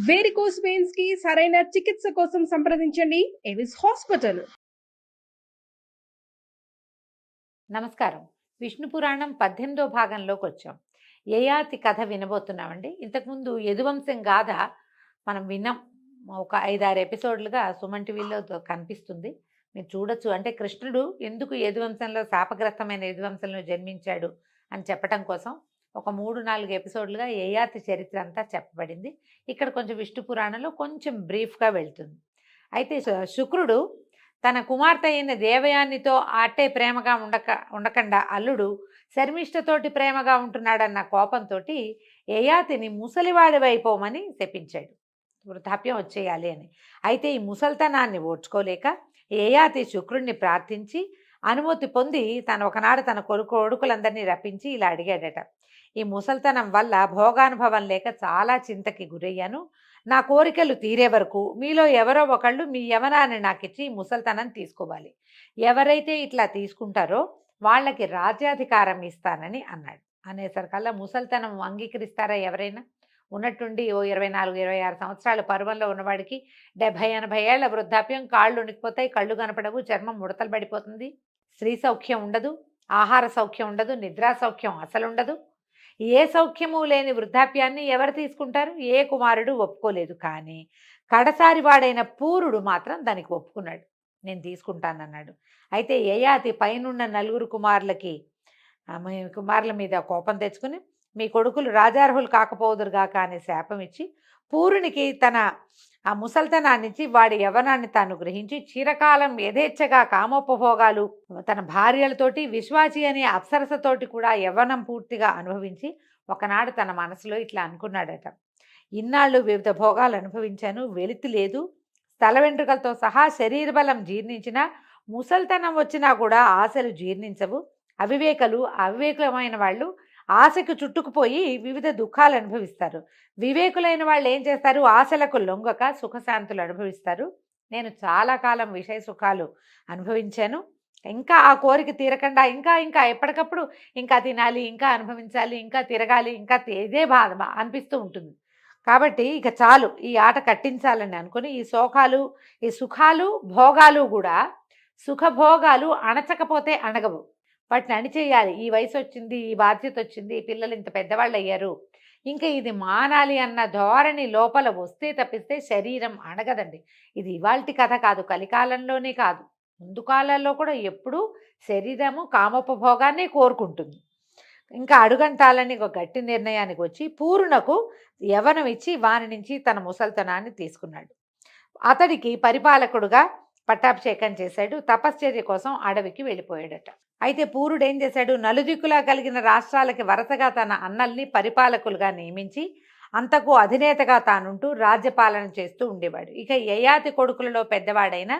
Varicose veins కి సరైన చికిత్స కోసం సంప్రదించండి ఎవిస్ హాస్పిటల్. నమస్కారం. విష్ణు పురాణం 18వ భాగంలోకి వచ్చాం. యయాతి కథ వినబోతున్నామండి. ఇంతకుముందు యదువంశం గాథ మనం విన్నాం. ఒక 5-6 ఎపిసోడ్లుగా సుమన్ టీవీలో కనిపిస్తుంది, మీరు చూడొచ్చు. అంటే కృష్ణుడు ఎందుకు యదువంశంలో శాపగ్రస్తమైన యదువంశంలో జన్మించాడు అని చెప్పడం కోసం ఒక 3-4 ఎపిసోడ్లుగా యయాతి చరిత్ర అంతా చెప్పబడింది. ఇక్కడ కొంచెం విష్ణు పురాణంలో కొంచెం బ్రీఫ్గా వెళ్తుంది. అయితే శుక్రుడు తన కుమార్తె అయిన దేవయానితో అట్టే ప్రేమగా ఉండకుండా అల్లుడు శర్మిష్ఠతోటి ప్రేమగా ఉంటున్నాడన్న కోపంతో యయాతిని ముసలివాడివైపోమని శపించాడు, వృద్ధాప్యం వచ్చేయాలి అని. అయితే ఈ ముసల్తనాన్ని ఓడ్చుకోలేక యయాతి శుక్రుడిని ప్రార్థించి అనుమతి పొంది ఒకనాడు తన కొడుకులందరినీ రప్పించి ఇలా అడిగాడట: ఈ ముసల్తనం వల్ల భోగానుభవం లేక చాలా చింతకి గురయ్యాను. నా కోరికలు తీరే వరకు మీలో ఎవరో ఒకళ్ళు మీ యవనాన్ని నాకిచ్చి ఈ ముసల్తనం తీసుకోవాలి. ఎవరైతే ఇట్లా తీసుకుంటారో వాళ్ళకి రాజ్యాధికారం ఇస్తానని అన్నాడు. అనేసరికల్లా ముసల్తనం అంగీకరిస్తారా ఎవరైనా? ఉన్నట్టుండి ఓ 24-26 సంవత్సరాల పరువంలో ఉన్నవాడికి 70-80 ఏళ్ల వృద్ధాప్యం, కాళ్ళు ఉనికిపోతాయి, కళ్ళు కనపడవు, చర్మం ముడతలు పడిపోతుంది, స్త్రీ సౌఖ్యం ఉండదు, ఆహార సౌఖ్యం ఉండదు, నిద్రా సౌఖ్యం అసలు ఉండదు. ఏ సౌఖ్యము లేని వృద్ధాప్యాన్ని ఎవరు తీసుకుంటారు? ఏ కుమారుడు ఒప్పుకోలేదు. కానీ కడసారి వాడైన పూరుడు మాత్రం దానికి ఒప్పుకున్నాడు, నేను తీసుకుంటానన్నాడు. అయితే యయాతి పైనున్న 4 కుమారుల మీద కోపం తెచ్చుకుని, మీ కొడుకులు రాజార్హులు కాకపోదురుగా కానీ శాపం ఇచ్చి పూరునికి తన ఆ ముసల్తనాన్నించి వాడి యవనాన్ని తాను గ్రహించి చిరకాలం యథేచ్ఛగా కామోపభోగాలు తన భార్యలతోటి విశ్వాచి అనే అప్సరసతోటి కూడా యవ్వనం పూర్తిగా అనుభవించి ఒకనాడు తన మనసులో ఇట్లా అనుకున్నాడట: ఇన్నాళ్ళు వివిధ భోగాలు అనుభవించాను, వెలితి లేదు, స్థల వెంట్రుకలతో సహా శరీర బలం జీర్ణించినా ముసల్తనం వచ్చినా కూడా ఆశలు జీర్ణించవు. అవివేకులమైన వాళ్ళు ఆశకు చుట్టుకుపోయి వివిధ దుఃఖాలు అనుభవిస్తారు. వివేకులైన వాళ్ళు ఏం చేస్తారు? ఆశలకు లొంగక సుఖశాంతులు అనుభవిస్తారు. నేను చాలా కాలం విషయ సుఖాలు అనుభవించాను, ఇంకా ఆ కోరిక తీరకుండా ఇంకా ఎప్పటికప్పుడు ఇంకా తినాలి, ఇంకా అనుభవించాలి, ఇంకా తిరగాలి, ఇంకా ఇదే బాధ అనిపిస్తూ ఉంటుంది. కాబట్టి ఇక చాలు, ఈ ఆట కట్టించాలని అనుకుని ఈ సుఖాలు భోగాలు కూడా, సుఖభోగాలు అణచకపోతే అణగవు, వాటిని అణిచేయాలి. ఈ వయసు వచ్చింది, ఈ బాధ్యత వచ్చింది, పిల్లలు ఇంత పెద్దవాళ్ళు అయ్యారు, ఇంకా ఇది మానాలి అన్న ధోరణి లోపల వస్తే తప్పిస్తే శరీరం అణగదండి. ఇది ఇవాల్టి కథ కాదు, కలికాలంలోనే కాదు, ముందు కాలాల్లో కూడా ఎప్పుడూ శరీరము కామోపభోగాన్ని కోరుకుంటుంది. ఇంకా అడుగంటాలని ఒక గట్టి నిర్ణయానికి వచ్చి పూర్ణకు యవనం ఇచ్చి వాని నుంచి తన ముసల్తనాన్ని తీసుకున్నాడు. అతడికి పరిపాలకుడుగా పట్టాభిషేకం చేశాడు. తపశ్చర్య కోసం అడవికి వెళ్ళిపోయాడట. అయితే పూరుడు ఏం చేశాడు? నలుదిక్కులా కలిగిన రాష్ట్రాలకి వరుసగా తన అన్నల్ని పరిపాలకులుగా నియమించి అంతకు అధినేతగా తానుంటూ రాజ్యపాలన చేస్తూ ఉండేవాడు. ఇక యయాతి కొడుకులలో పెద్దవాడైన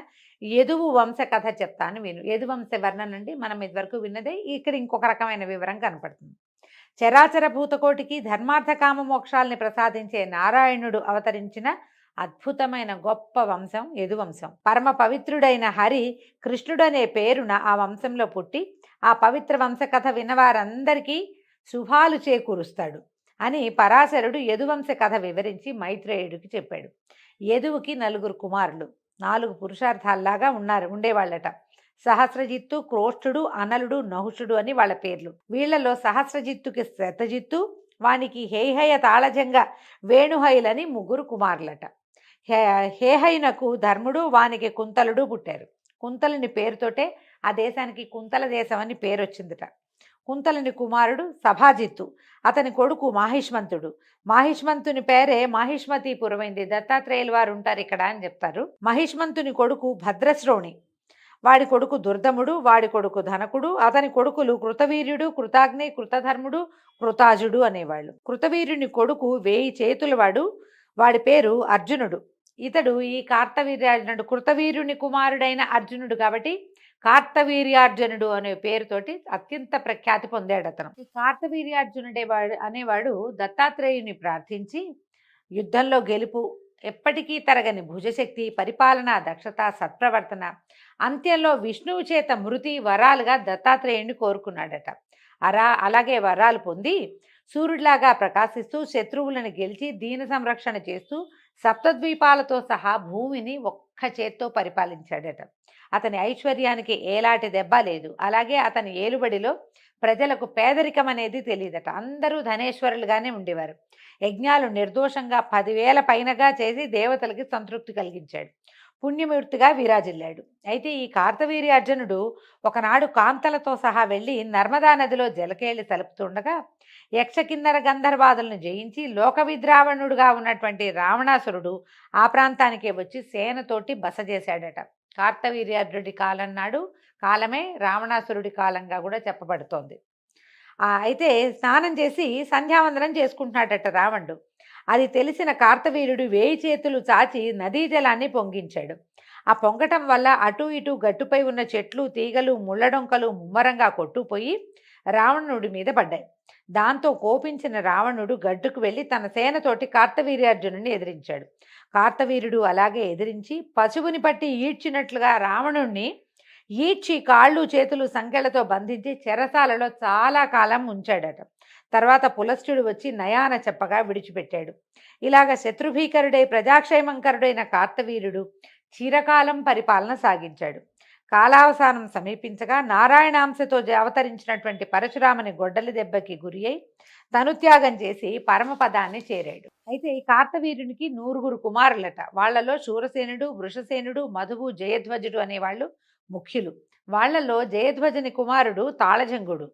యదువు వంశ కథ చెప్తాను విను. యదువంశ వర్ణన అండి మనం ఇదివరకు విన్నదే, ఇక్కడ ఇంకొక రకమైన వివరం కనపడుతుంది. చరాచర భూతకోటికి ధర్మార్థ కామ మోక్షాల్ని ప్రసాదించే నారాయణుడు అవతరించిన అద్భుతమైన గొప్ప వంశం యదువంశం. పరమ పవిత్రుడైన హరి కృష్ణుడనే పేరున ఆ వంశంలో పుట్టి ఆ పవిత్ర వంశ కథ విన్నవారందరికీ శుభాలు చేకూరుస్తాడు అని పరాశరుడు యదువంశ కథ వివరించి మైత్రేయుడికి చెప్పాడు. యదువుకి 4 కుమారులు, 4 పురుషార్థాల్లాగా ఉండేవాళ్ళట. సహస్రజిత్తు, క్రోష్ఠుడు, అనలుడు, నహుషుడు అని వాళ్ళ పేర్లు. వీళ్లలో సహస్రజిత్తుకి శతజిత్తు, వానికి హేహయ తాళజంగ వేణుహైలని 3 కుమారులట. హేహైనకు ధర్ముడు, వానికి కుంతలుడు పుట్టారు. కుంతలుని పేరుతోటే ఆ దేశానికి కుంతల దేశం అని పేరు వచ్చిందిట. కుంతలుని కుమారుడు సభాజిత్తు, అతని కొడుకు మాహిష్మంతుడు. మాహిష్మంతుని పేరే మాహిష్మతీపురమైంది. దత్తాత్రేయుల వారు ఉంటారు ఇక్కడ అని చెప్తారు. మహిష్మంతుని కొడుకు భద్రశ్రోణి, వాడి కొడుకు దుర్దముడు, వాడి కొడుకు ధనకుడు, అతని కొడుకులు కృతవీర్యుడు, కృతాగ్ని, కృతధర్ముడు, కృతాజుడు అనేవాళ్ళు. కృతవీర్యుని కొడుకు 1000 చేతులవాడు, వాడి పేరు అర్జునుడు. ఇతడు ఈ కార్తవీర్యార్జునుడు కృతవీర్యుని కుమారుడైన అర్జునుడు కాబట్టి కార్తవీర్యార్జునుడు అనే పేరుతోటి అత్యంత ప్రఖ్యాతి పొందాడు అతను. ఈ కార్తవీర్యార్జునుడే అనేవాడు దత్తాత్రేయుని ప్రార్థించి యుద్ధంలో గెలుపు, ఎప్పటికీ తరగని భుజశక్తి, పరిపాలన దక్షత, సత్ప్రవర్తన, అంత్యంలో విష్ణువు చేత మృతి వరాలుగా దత్తాత్రేయుని కోరుకున్నాడట. అలాగే వరాలు పొంది సూర్యుడిలాగా ప్రకాశిస్తూ శత్రువులను గెలిచి దీన సంరక్షణ చేస్తూ సప్తద్వీపాలతో సహా భూమిని ఒక్క చేత్తో పరిపాలించాడట. అతని ఐశ్వర్యానికి ఏలాటి దెబ్బ లేదు. అలాగే అతని ఏలుబడిలో ప్రజలకు పేదరికం అనేది తెలియదట. అందరూ ధనేశ్వరులుగానే ఉండేవారు. యజ్ఞాలు నిర్దోషంగా 10,000 పైనగా చేసి దేవతలకి సంతృప్తి కలిగించాడు. పుణ్యమూర్తిగా విరాజిల్లాడు. అయితే ఈ కార్తవీర్యార్జునుడు ఒకనాడు కాంతలతో సహా వెళ్ళి నర్మదా నదిలో జలకేళి తలుపుతుండగా యక్షకిన్నర గంధర్వాదులను జయించి లోక విద్రావణుడుగా ఉన్నటువంటి రావణాసురుడు ఆ ప్రాంతానికే వచ్చి సేనతోటి బస చేశాడట. కార్తవీర్యార్జునుడి కాలం నాడు కాలమే రావణాసురుడి కాలంగా కూడా చెప్పబడుతోంది. అయితే స్నానం చేసి సంధ్యావందనం చేసుకుంటున్నాడట రావణుడు. అది తెలిసిన కార్తవీర్యుడు 1000 చేతులు చాచి నదీ జలాన్ని పొంగించాడు. ఆ పొంగటం వల్ల అటు ఇటు గట్టుపై ఉన్న చెట్లు తీగలు ముళ్ళడొంకలు ముమ్మరంగా కొట్టుపోయి రావణుడి మీద పడ్డాయి. దాంతో కోపించిన రావణుడు గడ్డుకు వెళ్ళి తన సేనతోటి కార్తవీర్యార్జునుడిని ఎదిరించాడు. కార్తవీర్యుడు అలాగే ఎదిరించి పశువుని పట్టి ఈడ్చినట్లుగా రావణుణ్ణి ఈడ్చి కాళ్ళు చేతులు సంకెళ్లతో బంధించి చెరసాలలో చాలా కాలం ఉంచాడట. తర్వాత పులస్త్యుడు వచ్చి నయాన చెప్పగా విడిచిపెట్టాడు. ఇలాగ శత్రుభీకరుడై ప్రజాక్షేమంకరుడైన కార్తవీర్యుడు చిరకాలం పరిపాలన సాగించాడు. కాలావసానం సమీపించగా నారాయణాంశతో అవతరించినటువంటి పరశురాముని గొడ్డలి దెబ్బకి గురి అయి తనుత్యాగం చేసి పరమపదాన్ని చేరాడు. అయితే ఈ కార్తవీర్యునికి 100 కుమారులట. వాళ్లలో శూరసేనుడు, వృషసేనుడు, మధువు, జయధ్వజుడు అనేవాళ్ళు ముఖ్యులు. వాళ్లలో జయధ్వజుని కుమారుడు తాళజంగుడు.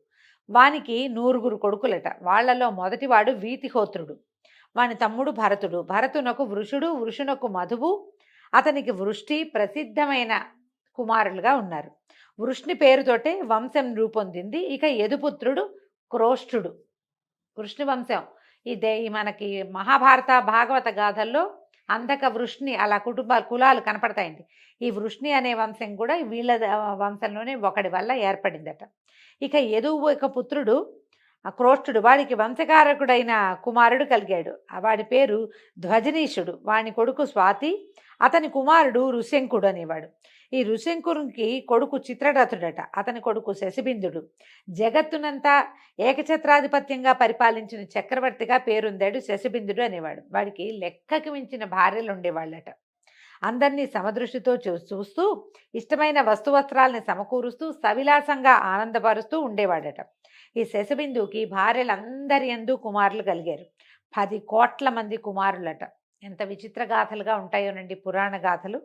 వానికి 100 కొడుకులట. వాళ్లలో మొదటివాడు వీతిహోత్రుడు. వాని తమ్ముడు భరతుడు. భరతునకు వృషుడు, వృషునకు మధువు, అతనికి వృష్టి ప్రసిద్ధమైన కుమారులుగా ఉన్నారు. వృష్ణి పేరుతోటే వంశం రూపొందింది. ఇక యదుపుత్రుడు క్రోష్ఠుడు. వృష్ణి వంశం ఇదే మనకి మహాభారత భాగవత గాథల్లో అంధక వృష్ణి అలా కులాలు కనపడతాయండి. ఈ వృష్ణి అనే వంశం కూడా వీళ్ళ వంశంలోనే ఒకడి వల్ల ఏర్పడిందట. ఇక యదువు యొక్క పుత్రుడు క్రోష్ఠుడు. వాడికి వంశకారకుడైన కుమారుడు కలిగాడు. వాడి పేరు ధ్వజనీషుడు. వాని కొడుకు స్వాతి, అతని కుమారుడు ఋష్యంకుడు అనేవాడు. ఈ ఋష్యంకునికి కొడుకు చిత్రరథుడట. అతని కొడుకు శశిబిందుడు. జగత్తునంతా ఏకఛత్రాధిపత్యంగా పరిపాలించిన చక్రవర్తిగా పేరొందాడు శశిబిందుడు అనేవాడు. వాడికి లెక్కకి మించిన భార్యలు ఉండేవాళ్ళట. అందరినీ సమదృష్టితో చూస్తూ ఇష్టమైన వస్తువస్త్రాలని సమకూరుస్తూ సవిలాసంగా ఆనందపరుస్తూ ఉండేవాడట. ఈ శశిబిందుకి భార్యలందరి యందు కుమారులు కలిగారు. 10 కోట్ల మంది కుమారులట. ఎంత విచిత్ర గాథలుగా ఉంటాయోనండి పురాణ గాథలు.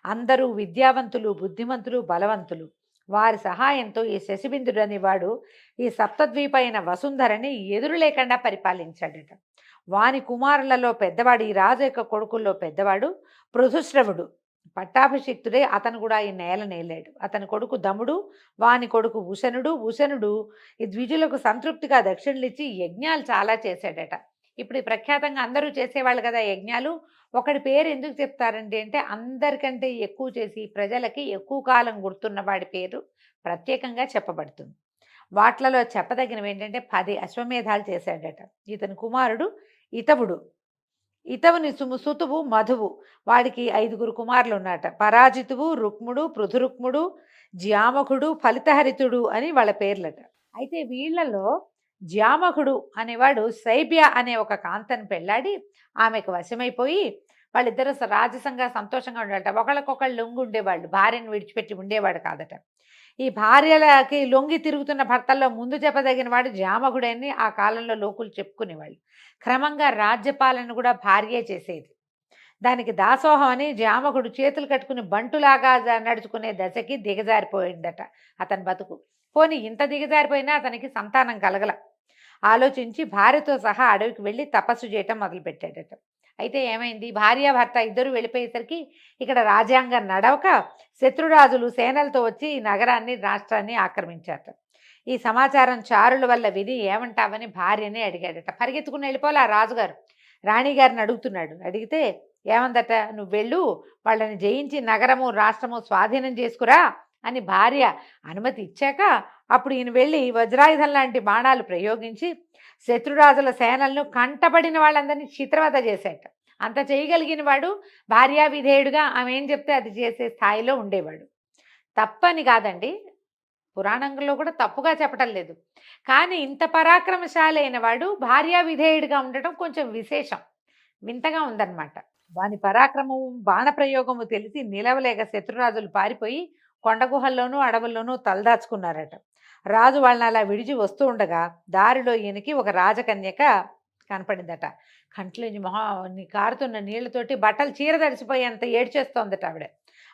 అందరూ విద్యావంతులు, బుద్ధిమంతులు, బలవంతులు. వారి సహాయంతో ఈ శశిబిందుడు అనేవాడు ఈ సప్తద్వీపైన వసుంధరని ఎదురు లేకుండా పరిపాలించాడట. వాని కుమారులలో పెద్దవాడు, ఈ రాజు యొక్క కొడుకుల్లో పెద్దవాడు పృథుశ్రవుడు. పట్టాభిషిక్తుడే. అతను కూడా ఈ నేలాడు. అతని కొడుకు దముడు, వాని కొడుకు ఉశనుడు. ఉశనుడు ఈ ద్విజులకు సంతృప్తిగా దక్షిణలిచ్చి యజ్ఞాలు చాలా చేశాడట. ఇప్పుడు ఈ ప్రఖ్యాతంగా అందరూ చేసేవాళ్ళు కదా యజ్ఞాలు. ఒకడి పేరు ఎందుకు చెప్తారండి అంటే అందరికంటే ఎక్కువ చేసి ప్రజలకి ఎక్కువ కాలం గుర్తున్న వాడి పేరు ప్రత్యేకంగా చెప్పబడుతుంది. వాట్లలో చెప్పదగినవి ఏంటంటే 10 అశ్వమేధాలు చేశాడట. ఇతని కుమారుడు ఇతవుడు. ఇతవుని సుతువు మధువు. వాడికి 5 కుమారులు ఉన్నట. పరాజితువు, రుక్ముడు, పృథురుక్ముడు, జ్యామకుడు, ఫలితహరితుడు అని వాళ్ళ పేర్లట. అయితే వీళ్లలో జ్యామకుడు అనేవాడు శైబ్య అనే ఒక కాంతను పెళ్ళాడి ఆమెకు వశమైపోయి వాళ్ళిద్దరూ రాజసంగా సంతోషంగా ఉండేట. ఒకళ్ళకొకళ్ళు లొంగి ఉండేవాళ్ళు. భార్యను విడిచిపెట్టి ఉండేవాడు కాదట. ఈ భార్యలకి లొంగి తిరుగుతున్న భర్తల్లో ముందు చెప్పదగిన వాడు జామకుడని ఆ కాలంలో లోకులు చెప్పుకునేవాళ్ళు. క్రమంగా రాజ్యపాలన కూడా భార్యే చేసేది. దానికి దాసోహం అని జామకుడు చేతులు కట్టుకుని బంటులాగా నడుచుకునే దశకి దిగజారిపోయిందట అతని బతుకు. పోనీ ఇంత దిగజారిపోయినా అతనికి సంతానం కలగల. ఆలోచించి భార్యతో సహా అడవికి వెళ్ళి తపస్సు చేయటం మొదలుపెట్టాడట. అయితే ఏమైంది, భార్యాభర్త ఇద్దరు వెళ్ళిపోయేసరికి ఇక్కడ రాజ్యాంగం నడవక శత్రురాజులు సేనలతో వచ్చి ఈ నగరాన్ని, రాష్ట్రాన్ని ఆక్రమించారట. ఈ సమాచారం చారుల వల్ల విని ఏమంటావని భార్యని అడిగాడట. పరిగెత్తుకుని వెళ్ళిపోలే ఆ రాజుగారు. రాణిగారిని అడుగుతున్నాడు. అడిగితే ఏమందట, నువ్వు వెళ్ళు, వాళ్ళని జయించి నగరము రాష్ట్రము స్వాధీనం చేసుకురా అని భార్య అనుమతి ఇచ్చాక అప్పుడు ఈయన వెళ్ళి వజ్రాయుధం లాంటి బాణాలు ప్రయోగించి శత్రురాజుల సేనలను కంటపడిన వాళ్ళందరినీ చిత్రవద చేశాట. అంత చేయగలిగిన వాడు భార్యా విధేయుడుగా ఆమె ఏం చెప్తే అది చేసే స్థాయిలో ఉండేవాడు. తప్పని కాదండి, పురాణంలో కూడా తప్పుగా చెప్పటం లేదు. కానీ ఇంత పరాక్రమశాలి అయిన వాడు భార్యా విధేయుడిగా ఉండటం కొంచెం విశేషం, వింతగా ఉందన్నమాట. వాని పరాక్రమము బాణప్రయోగము తెలిసి నిలవలేక శత్రురాజులు పారిపోయి కొండగుహల్లోనూ అడవుల్లోనూ తలదాచుకున్నారట. రాజు వాళ్ళని అలా విడిచి వస్తూ ఉండగా దారిలో ఈయనకి ఒక రాజకన్యక కనపడిందట. కంట్లోంచి కారుతున్న నీళ్లతోటి బట్టలు చీర తడిసిపోయేంత ఏడ్చేస్తోందట ఆవిడ.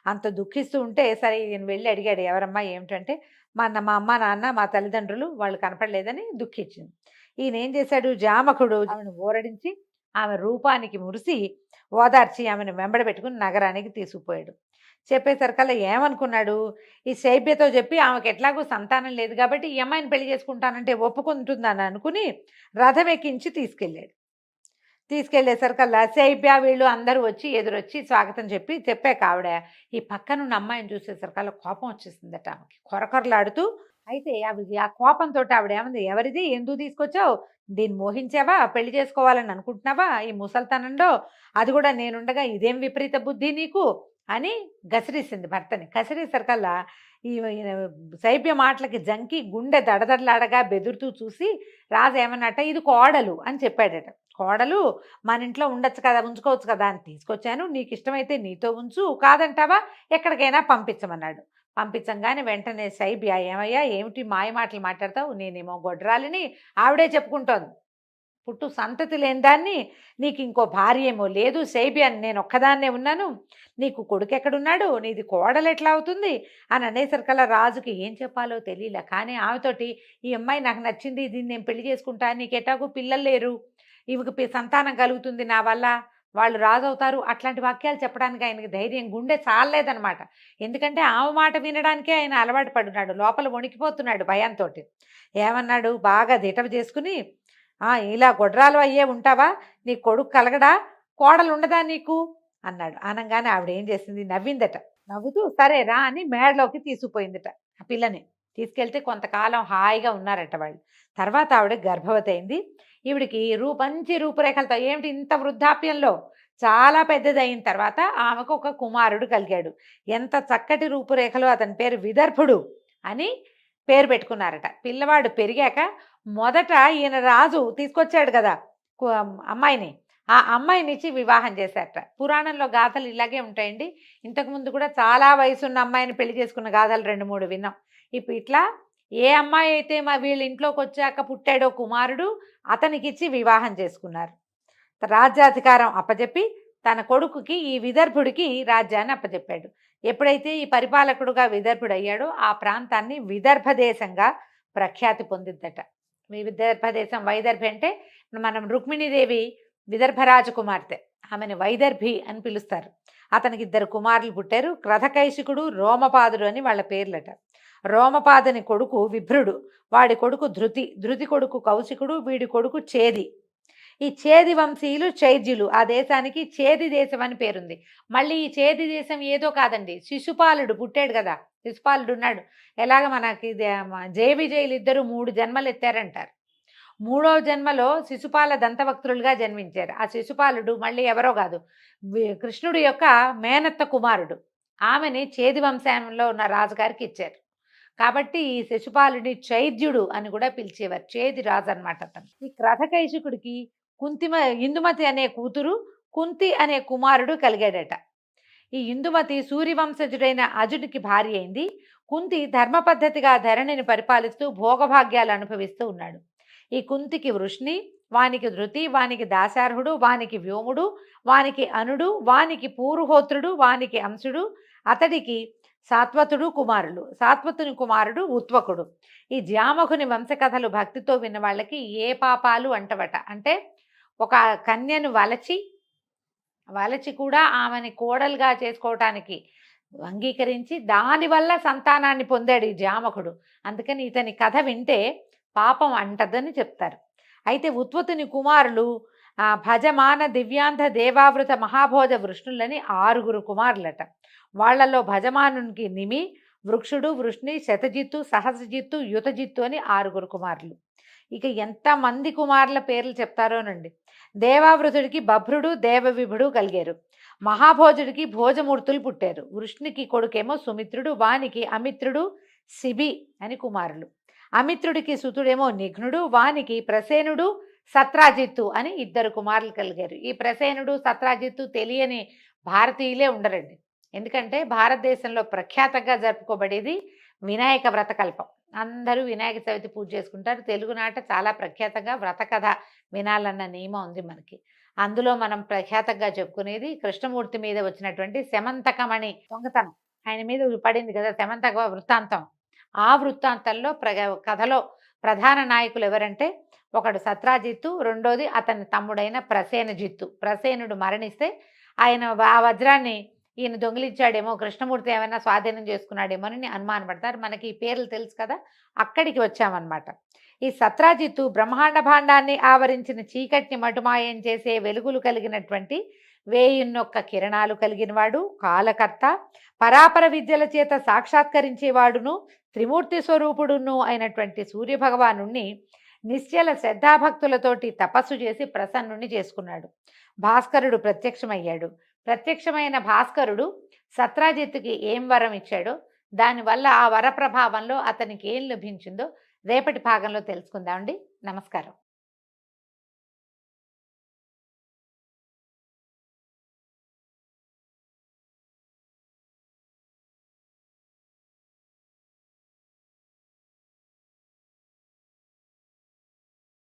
అంత దుఃఖిస్తూ ఉంటే సరే ఈయన వెళ్ళి అడిగాడు, ఎవరమ్మా ఏమిటంటే, మా అమ్మ నాన్న మా తల్లిదండ్రులు వాళ్ళు కనపడలేదని దుఃఖించింది. ఈయన ఏం చేశాడు, జామకుడు ఆమెను ఊరడించి ఆమె రూపానికి మురిసి ఓదార్చి ఆమెను వెంబడ పెట్టుకుని నగరానికి తీసుకుపోయాడు. చెప్పేసరికల్లా ఏమనుకున్నాడు, ఈ శైబ్యతో చెప్పి ఆమెకు ఎట్లాగో సంతానం లేదు కాబట్టి ఈ అమ్మాయిని పెళ్లి చేసుకుంటానంటే ఒప్పుకుంటుందని అనుకుని రథం ఎక్కించి తీసుకెళ్లేసరికల్లా శైబ్య వీళ్ళు అందరూ వచ్చి ఎదురొచ్చి స్వాగతం చెప్పాక ఆవిడ ఈ పక్కనున్న అమ్మాయిని చూసేసరికల్లా కోపం వచ్చేసిందట ఆమెకి కొరకొరలాడుతూ. అయితే ఆ కోపంతో ఆవిడ ఏమంది, ఎవరిది, ఎందుకు తీసుకొచ్చావు, దీన్ని మోహించావా, పెళ్లి చేసుకోవాలని అనుకుంటున్నావా ఈ ముసల్తనంలో, అది కూడా నేనుండగా ఇదేం విపరీత బుద్ధి నీకు అని గసిరేసింది భర్తని. గసిరేసరికల్లా ఈయన శైబ్య మాటలకి జంకి గుండె దడదడలాడగా బెదురుతూ చూసి రాజు ఏమన్నట్ట, ఇది కోడలు అని చెప్పాడట. కోడలు మన ఇంట్లో ఉండొచ్చు కదా, ఉంచుకోవచ్చు కదా అని తీసుకొచ్చాను, నీకు ఇష్టమైతే నీతో ఉంచు, కాదంటావా ఎక్కడికైనా పంపించమన్నాడు. పంపించంగానే వెంటనే శైబ్య, ఏమయ్యా ఏమిటి మాయ మాటలు మాట్లాడతావు, నేనేమో గొడ్రాలిని, ఆవిడే చెప్పుకుంటోంది, పుట్టు సంతతి లేని దాన్ని, నీకు ఇంకో భార్య ఏమో లేదు, శైబ్య నేను ఒక్కదాన్నే ఉన్నాను, నీకు కొడుకు ఎక్కడున్నాడు, నీది కోడలు ఎట్లా అవుతుంది అని అనేసరికల్లా రాజుకి ఏం చెప్పాలో తెలియలే. కానీ ఆమెతోటి ఈ అమ్మాయి నాకు నచ్చింది, దీన్ని నేను పెళ్లి చేసుకుంటా, నీకు ఎటాకు పిల్లలు లేరు, ఇవికి సంతానం కలుగుతుంది నా వల్ల, వాళ్ళు రాజు అవుతారు, అట్లాంటి వాక్యాలు చెప్పడానికి ఆయనకి ధైర్యం గుండె చాలలేదనమాట. ఎందుకంటే ఆమె మాట వినడానికే ఆయన అలవాటు పడున్నాడు, లోపల వణికిపోతున్నాడు భయంతో. ఏమన్నాడు, బాగా దిటవ చేసుకుని, ఇలా గొడ్రాలు అయ్యే ఉంటావా, నీ కొడుకు కలగడా, కోడలు ఉండదా నీకు అన్నాడు. అనగానే ఆవిడ ఏం చేసింది, నవ్విందట. నవ్వుతూ సరే రా అని మేడలోకి తీసుకుపోయిందట. ఆ పిల్లని తీసుకెళ్తే కొంతకాలం హాయిగా ఉన్నారట వాళ్ళు. తర్వాత ఆవిడ గర్భవతి అయింది. ఈవిడికి మంచి రూపురేఖలతో, ఏమిటి ఇంత వృద్ధాప్యంలో చాలా పెద్దది అయిన తర్వాత ఆమెకు ఒక కుమారుడు కలిగాడు. ఎంత చక్కటి రూపురేఖలు, అతని పేరు విదర్భుడు అని పేరు పెట్టుకున్నారట. పిల్లవాడు పెరిగాక మొదట ఈయన రాజు తీసుకొచ్చాడు కదా అమ్మాయిని, ఆ అమ్మాయినిచ్చి వివాహం చేశారట. పురాణంలో గాథలు ఇలాగే ఉంటాయండి. ఇంతకుముందు కూడా చాలా వయసున్న అమ్మాయిని పెళ్లి చేసుకున్న గాథలు 2-3 విన్నాం. ఇప్పుడు ఇట్లా ఏ అమ్మాయి అయితే వీళ్ళ ఇంట్లోకి వచ్చాక పుట్టాడో కుమారుడు, అతనికిచ్చి వివాహం చేసుకున్నారు. రాజ్యాధికారం అప్పచెప్పి తన కొడుకుకి ఈ విదర్భుడికి రాజ్యాన్ని అప్పచెప్పాడు. ఎప్పుడైతే ఈ పరిపాలకుడుగా విదర్భుడు అయ్యాడో ఆ ప్రాంతాన్ని విదర్భ దేశంగా ప్రఖ్యాతి పొందిద్దట. విదర్భ దేశం, వైదర్భి అంటే మనం రుక్మిణీదేవి విదర్భరాజు కుమార్తె, ఆమెను వైదర్భి అని పిలుస్తారు. అతనికి 2 కుమారులు పుట్టారు, క్రధకైశికుడు, రోమపాదుడు అని వాళ్ళ పేర్లట. రోమపాదుని కొడుకు విభ్రుడు, వాడి కొడుకు ధృతి, ధృతి కొడుకు కౌశికుడు, వీడి కొడుకు చేది. ఈ చేది వంశీయులు చైద్యులు. ఆ దేశానికి చేది దేశం అని పేరుంది. మళ్ళీ ఈ చేది దేశం ఏదో కాదండి, శిశుపాలుడు పుట్టాడు కదా, శిశుపాలుడు ఉన్నాడు. ఎలాగ మనకి జయ విజయులు ఇద్దరు 3 జన్మలు ఎత్తారంటారు. 3వ జన్మలో శిశుపాల దంతవక్తులుగా జన్మించారు. ఆ శిశుపాలుడు మళ్ళీ ఎవరో కాదు, కృష్ణుడి యొక్క మేనత్త కుమారుడు. ఆమెని చేది వంశంలో ఉన్న రాజుగారికి ఇచ్చారు. కాబట్టి ఈ శిశుపాలుడి చైద్యుడు అని కూడా పిలిచేవారు. చేది రాజు అనమాట అతను. ఈ క్రధకైశికుడికి ఇందుమతి అనే కూతురు, కుంతి అనే కుమారుడు కలిగాడట. ఈ ఇందుమతి సూర్యవంశజుడైన అజునికి భార్య అయింది. కుంతి ధర్మ పద్ధతిగా ధరణిని పరిపాలిస్తూ భోగభాగ్యాలు అనుభవిస్తూ ఉన్నాడు. ఈ కుంతికి వృష్ణి, వానికి ధృతి, వానికి దాశార్హుడు, వానికి వ్యోముడు, వానికి అనుడు, వానికి పూరుహోత్రుడు, వానికి అంశుడు, అతడికి సాత్వతుడు కుమారులు. సాత్వతుని కుమారుడు ఉత్వకుడు. ఈ జామకుని వంశకథలు భక్తితో విన్న వాళ్ళకి ఏ పాపాలు అంటవట. అంటే ఒక కన్యను వలచి కూడా ఆమెని కోడలుగా చేసుకోవటానికి అంగీకరించి దానివల్ల సంతానాన్ని పొందాడు ఈ జామకుడు. అందుకని ఇతని కథ వింటే పాపం అంటదని చెప్తారు. అయితే ఉత్వతుని కుమారులు భజమాన దివ్యాంధ దేవావృత మహాభోజ వృష్ణులని 6 కుమారులట. వాళ్లలో భజమానునికి నిమి, వృక్షుడు, వృష్ణి, శతజిత్తు, సహస్రజిత్తు, యుతజిత్తు అని 6 కుమారులు. ఇక ఎంతమంది కుమారుల పేర్లు చెప్తారోనండి. దేవావృతుడికి బభ్రుడు, దేవవిభుడు కలిగారు. మహాభోజుడికి భోజమూర్తులు పుట్టారు. వృష్ణికి కొడుకేమో సుమిత్రుడు, వానికి అమిత్రుడు, శిబి అని కుమారులు. అమిత్రుడికి సుతుడేమో నిఘ్నుడు, వానికి ప్రసేనుడు, సత్రాజిత్తు అని ఇద్దరు కుమారులు కలిగారు. ఈ ప్రసేనుడు సత్రాజిత్తు తెలియని భారతీయులే ఉండరండి. ఎందుకంటే భారతదేశంలో ప్రఖ్యాతంగా జరుపుకోబడేది వినాయక వ్రతకల్పం. అందరూ వినాయక చవితి పూజ చేసుకుంటారు. తెలుగునాట చాలా ప్రఖ్యాతంగా వ్రత కథ వినాలన్న నియమం ఉంది మనకి. అందులో మనం ప్రఖ్యాతంగా చెప్పుకునేది కృష్ణమూర్తి మీద వచ్చినటువంటి శమంతకమణి దొంగతనం. ఆయన మీద పడింది కదా శమంతక వృత్తాంతం. ఆ వృత్తాంతంలో కథలో ప్రధాన నాయకులు ఎవరంటే ఒకడు సత్రాజిత్తు, రెండోది అతని తమ్ముడైన ప్రసేనజిత్తు. ప్రసేనుడు మరణిస్తే ఆయన ఆ వజ్రాన్ని ఈయన దొంగిలించాడేమో, కృష్ణమూర్తి ఏమైనా స్వాధీనం చేసుకున్నాడేమోనని అనుమానపడతారు. మనకి ఈ పేర్లు తెలుసు కదా, అక్కడికి వచ్చామన్నమాట. ఈ సత్రాజిత్తు బ్రహ్మాండ భాండాన్ని ఆవరించిన చీకటిని మటుమాయం చేసే వెలుగులు కలిగినటువంటి 1001 కిరణాలు కలిగినవాడు, కాలకర్త, పరాపర విద్యల చేత సాక్షాత్కరించేవాడును, త్రిమూర్తి స్వరూపుడును అయినటువంటి సూర్యభగవాను నిశ్చల శ్రద్ధాభక్తులతోటి తపస్సు చేసి ప్రసన్నుని చేసుకున్నాడు. భాస్కరుడు ప్రత్యక్షమయ్యాడు. ప్రత్యక్షమైన భాస్కరుడు సత్రాజిత్తుకి ఏం వరం ఇచ్చాడో, దానివల్ల ఆ వర ప్రభావంలో అతనికి ఏం లభించిందో రేపటి భాగంలో తెలుసుకుందామండి. నమస్కారం.